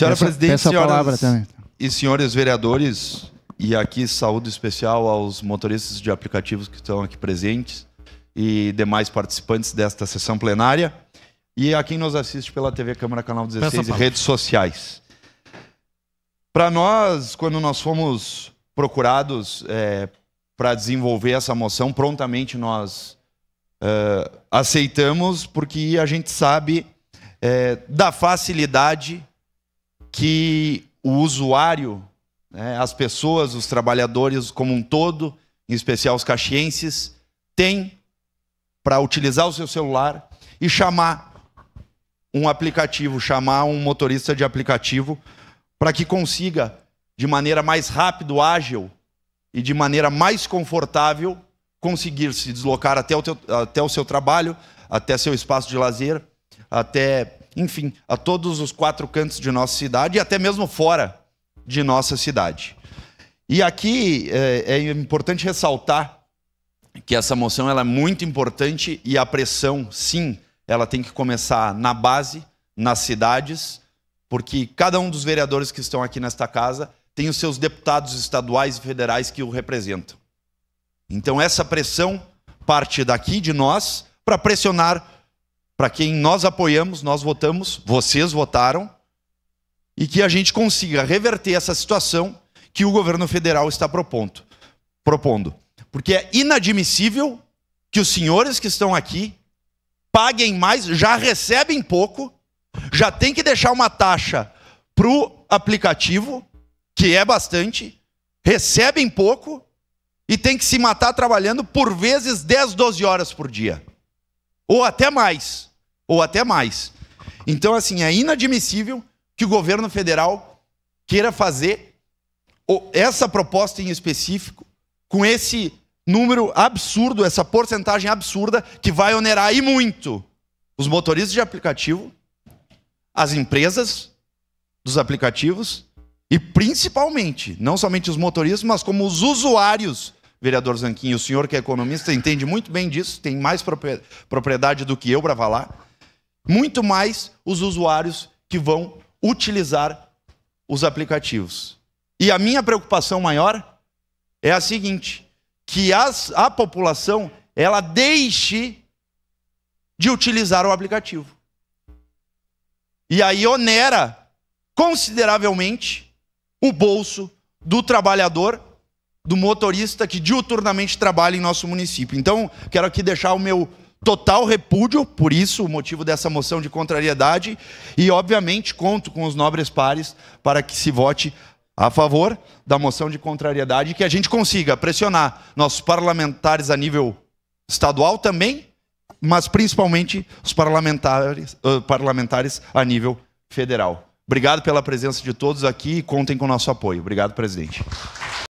Senhora presidente, peço a palavra também. E senhores vereadores, e aqui saúde especial aos motoristas de aplicativos que estão aqui presentes e demais participantes desta sessão plenária, e a quem nos assiste pela TV Câmara Canal 16 e redes sociais. Para nós, quando nós fomos procurados para desenvolver essa moção, prontamente nós aceitamos, porque a gente sabe da facilidade que o usuário, as pessoas, os trabalhadores como um todo, em especial os caxienses, têm para utilizar o seu celular e chamar um aplicativo, chamar um motorista de aplicativo, para que consiga, de maneira mais rápida, ágil e de maneira mais confortável, conseguir se deslocar até o seu trabalho, até seu espaço de lazer, até, enfim, a todos os 4 cantos de nossa cidade e até mesmo fora de nossa cidade. E aqui é importante ressaltar que essa moção ela é muito importante e a pressão, sim, ela tem que começar na base, nas cidades, porque cada um dos vereadores que estão aqui nesta casa tem os seus deputados estaduais e federais que o representam. Então essa pressão parte daqui de nós para pressionar para quem nós apoiamos, nós votamos, vocês votaram, e que a gente consiga reverter essa situação que o governo federal está propondo. Porque é inadmissível que os senhores que estão aqui paguem mais, já recebem pouco, já tem que deixar uma taxa para o aplicativo, que é bastante, recebem pouco e tem que se matar trabalhando por vezes 10, 12 horas por dia. Ou até mais. Então, assim, é inadmissível que o governo federal queira fazer essa proposta em específico com esse número absurdo, essa porcentagem absurda que vai onerar e muito os motoristas de aplicativo, as empresas dos aplicativos e principalmente, não somente os motoristas, mas como os usuários. Vereador Zanquim, o senhor que é economista entende muito bem disso, tem mais propriedade do que eu para falar, muito mais os usuários que vão utilizar os aplicativos. E a minha preocupação maior é a seguinte, que a população ela deixe de utilizar o aplicativo. E aí onera consideravelmente o bolso do trabalhador, do motorista que diuturnamente trabalha em nosso município. Então, quero aqui deixar o meu total repúdio, por isso o motivo dessa moção de contrariedade, e obviamente conto com os nobres pares para que se vote a favor da moção de contrariedade e que a gente consiga pressionar nossos parlamentares a nível estadual também, mas principalmente os parlamentares a nível federal. Obrigado pela presença de todos aqui e contem com o nosso apoio. Obrigado, presidente.